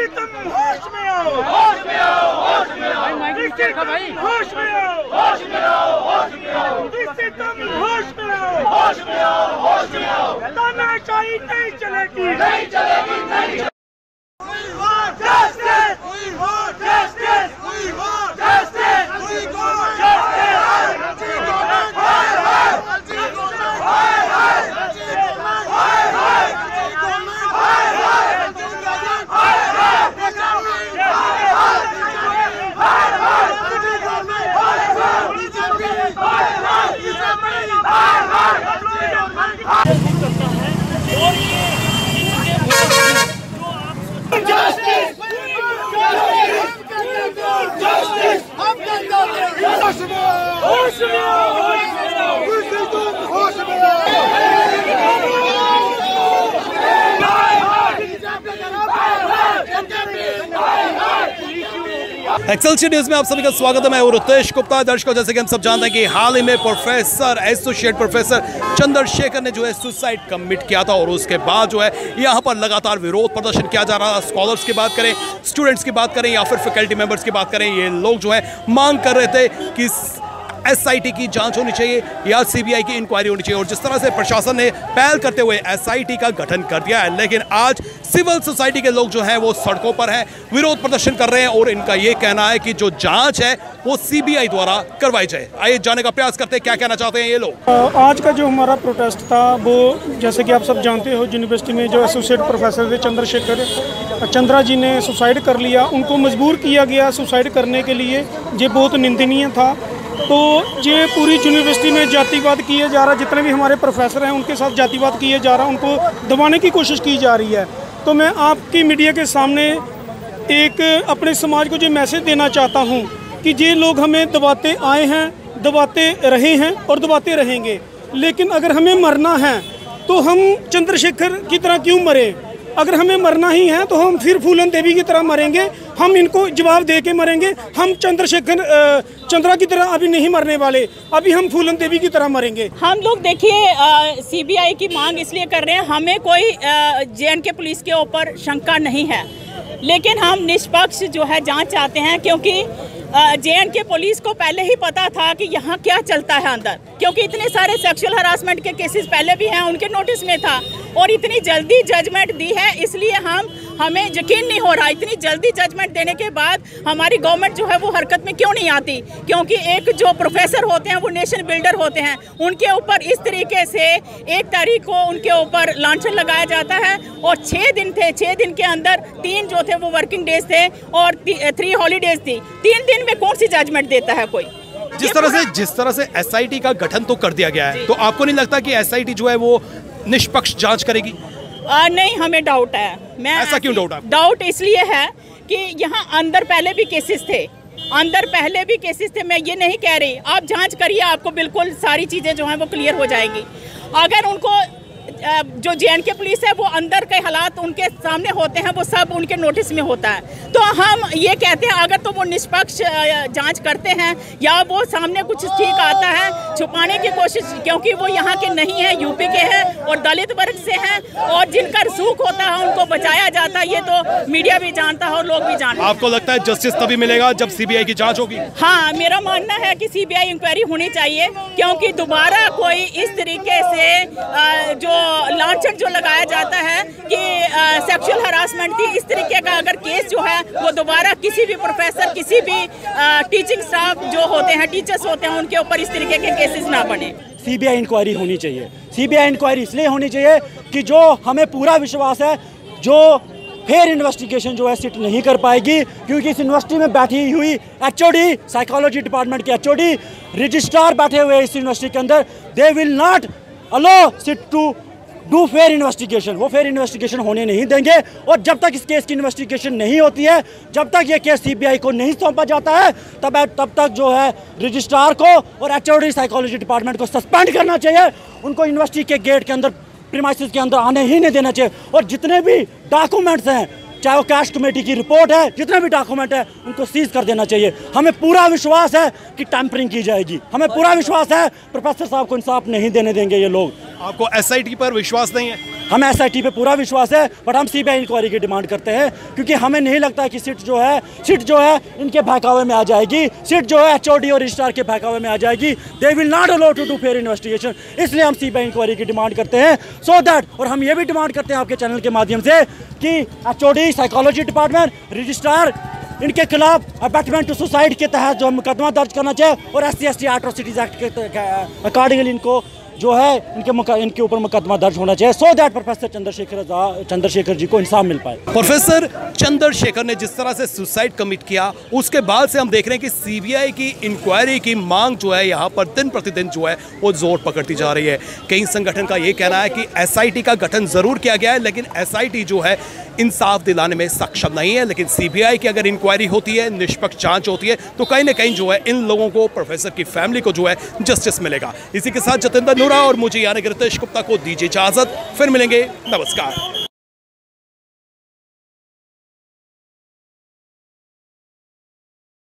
तुम होश में आओ, होश में आओ, होश में आओ, भाई होश में आओ, होश में आओ, होश में आओ, तुम होश में आओ, होश में आओ, होश में आओ। तानाशाही नहीं चलेगी, नहीं चलेगी, नहीं चलेगी। We want justice, we want justice, we want justice, we want Excelsior news में आप सभी का स्वागत है। मैं हूं रितेश गुप्ता। दर्शकों, जैसे कि हम सब जानते हैं कि हाल ही में प्रोफेसर एसोसिएट प्रोफेसर चंद्रशेखर ने जो है सुसाइड कमिट किया था और उसके बाद जो है यहाँ पर लगातार विरोध प्रदर्शन किया जा रहा है। स्कॉलर्स की बात करें, स्टूडेंट्स की बात करें या फिर फैकल्टी मेंबर्स की बात करें, ये लोग जो है मांग कर रहे थे कि एसआईटी की जांच होनी चाहिए या सीबीआई की इंक्वायरी होनी चाहिए। और जिस तरह से प्रशासन ने पहल करते हुए एसआईटी का गठन कर दिया है, लेकिन आज सिविल सोसाइटी के लोग जो हैं वो सड़कों पर हैं, विरोध प्रदर्शन कर रहे हैं और इनका ये कहना है कि जो जांच है वो सीबीआई द्वारा करवाई जाए। आइए जानने का प्रयास करते हैं क्या कहना चाहते हैं ये लोग। आज का जो हमारा प्रोटेस्ट था वो, जैसे कि आप सब जानते हो, यूनिवर्सिटी में जो एसोसिएट प्रोफेसर थे चंद्रशेखर चंद्रा जी ने सुसाइड कर लिया। उनको मजबूर किया गया सुसाइड करने के लिए, ये बहुत निंदनीय था। तो ये पूरी यूनिवर्सिटी में जातिवाद किया जा रहा, जितने भी हमारे प्रोफेसर हैं उनके साथ जातिवाद किया जा रहा, उनको दबाने की कोशिश की जा रही है। तो मैं आपकी मीडिया के सामने एक अपने समाज को जो मैसेज देना चाहता हूं कि ये लोग हमें दबाते आए हैं, दबाते रहे हैं और दबाते रहेंगे, लेकिन अगर हमें मरना है तो हम चंद्रशेखर की तरह क्यों मरे? अगर हमें मरना ही है तो हम फिर फूलन देवी की तरह मरेंगे, हम इनको जवाब दे के मरेंगे। हम चंद्रा की तरह अभी नहीं मरने वाले, अभी हम फूलन देवी की तरह मरेंगे। हम लोग देखिए सीबीआई की मांग इसलिए कर रहे हैं, हमें कोई जेएनके पुलिस के ऊपर शंका नहीं है, लेकिन हम निष्पक्ष जो है जांच चाहते हैं, क्योंकि जेएनके पुलिस को पहले ही पता था कि यहाँ क्या चलता है अंदर, क्योंकि इतने सारे सेक्सुअल हरासमेंट के केसेस पहले भी हैं, उनके नोटिस में था और इतनी जल्दी जजमेंट दी है। इसलिए हमें यकीन नहीं हो रहा, इतनी जल्दी जजमेंट देने के बाद हमारी गवर्नमेंट जो है वो हरकत में क्यों नहीं आती, क्योंकि एक जो प्रोफेसर होते हैं वो नेशन बिल्डर होते हैं, उनके ऊपर इस तरीके से 1 तारीख को उनके ऊपर लांछन लगाया जाता है और 6 दिन थे, 6 दिन के अंदर 3 जो थे वो वर्किंग डेज थे और 3 हॉलीडेज थी। 3 दिन में कौन सी जजमेंट देता है कोई? जिस तरह से एसआईटी का गठन तो कर दिया गया है, तो आपको नहीं लगता कि एसआईटी जो है वो निष्पक्ष जांच करेगी? नहीं, हमें डाउट है। ऐसा क्यों डाउट है? डाउट इसलिए है कि यहाँ अंदर पहले भी केसेस थे, मैं ये नहीं कह रही, आप जांच करिए, आपको बिल्कुल सारी चीज़ें जो हैं वो क्लियर हो जाएगी। अगर उनको जो जेएनके पुलिस है वो अंदर के हालात उनके सामने होते हैं, वो सब उनके नोटिस में होता है, तो हम ये कहते हैं अगर तो वो निष्पक्ष जांच करते हैं या वो सामने कुछ ठीक आता है छुपाने की कोशिश, क्योंकि वो यहाँ के नहीं हैं, यूपी के हैं और दलित वर्ग से हैं और जिनका रसूख होता है उनको बचाया जाता है, ये तो मीडिया भी जानता है और लोग भी जानते हैं। आपको लगता है जस्टिस तभी मिलेगा जब सीबीआई की जाँच होगी? हाँ, मेरा मानना है कि सीबीआई इंक्वायरी होनी चाहिए, क्योंकि दोबारा कोई इस तरीके से जो लांछन जो लगाया जाता है कि सेक्सुअल हरासमेंट की, इस तरीके का अगर केस जो है वो दोबारा किसी भी प्रोफेसर, किसी भी टीचिंग स्टाफ जो होते हैं, टीचर्स होते हैं, उनके ऊपर इस तरीके के केसेस ना बने। सीबीआई इंक्वायरी होनी चाहिए। सीबीआई इंक्वायरी इसलिए होनी चाहिए कि जो हमें पूरा विश्वास है, जो फेयर इन्वेस्टिगेशन जो है सिट नहीं कर पाएगी, क्योंकि इस यूनिवर्सिटी में बैठी हुई एचओडी, साइकोलॉजी डिपार्टमेंट के एचओडी, रजिस्ट्रार बैठे हुए इस यूनिवर्सिटी के अंदर, they will not allow SIT to do fair investigation. वो फेयर इन्वेस्टिगेशन होने नहीं देंगे और जब तक इस केस की इन्वेस्टिगेशन नहीं होती है, जब तक ये केस सीबीआई को नहीं सौंपा जाता है, तब तक जो है रजिस्ट्रार को और एचओडी साइकोलॉजी डिपार्टमेंट को सस्पेंड करना चाहिए। उनको यूनिवर्सिटी के गेट के अंदर, प्रीमाइसेस के अंदर आने ही नहीं देना चाहिए और जितने भी डॉक्यूमेंट्स हैं, चाहे वो कैश कमेटी की रिपोर्ट है, जितने भी डॉक्यूमेंट है उनको सीज कर देना चाहिए। हमें पूरा विश्वास है कि टैंपरिंग की जाएगी, हमें पूरा विश्वास है प्रोफेसर साहब को इंसाफ नहीं देने देंगे ये लोग। आपको एसआईटी पर विश्वास नहीं है? हमें एसआईटी पे पूरा विश्वास है, बट हम सीबीआई इंक्वायरी की डिमांड करते हैं, क्योंकि हमें नहीं लगता कि सिट जो है इनके बहकावे में आ जाएगी। सिट जो है एचओडी और रजिस्ट्रार के बहकावे में आ जाएगी। They will not allow to do fair investigation. इसलिए हम सीबीआई इंक्वायरी की डिमांड करते हैं, सो दैट, और हम ये भी डिमांड करते हैं आपके चैनल के माध्यम से कि एचओडी, साइकोलॉजी डिपार्टमेंट, रजिस्ट्रार, इनके खिलाफ अबैटमेंट टू सुसाइड के तहत जो मुकदमा दर्ज करना चाहिए और SC/ST एट्रोसिटीज एक्ट के अकॉर्डिंगली इनको जो है इनके ऊपर मुकदमा दर्ज होना चाहिए, so that professor Chandrashekhar ji को इंसाफ मिल पाए। प्रोफेसर चंद्रशेखर ने जिस तरह से सुसाइड कमिट किया, उसके बाद से हम देख रहे हैं कि सीबीआई की इंक्वायरी की मांग जो है यहाँ पर दिन प्रतिदिन जो है वो जोर पकड़ती जा रही है। कई संगठन का ये कहना है कि एसआईटी का गठन जरूर किया गया है, लेकिन एसआईटी जो है इंसाफ दिलाने में सक्षम नहीं है। लेकिन सीबीआई की अगर इंक्वायरी होती है, निष्पक्ष जांच होती है, तो कहीं ना कहीं जो है इन लोगों को, प्रोफेसर की फैमिली को जो है जस्टिस मिलेगा। इसी के साथ जतिंदर नूरा और मुझे यानी रितेश गुप्ता को दीजिए इजाजत, फिर मिलेंगे, नमस्कार।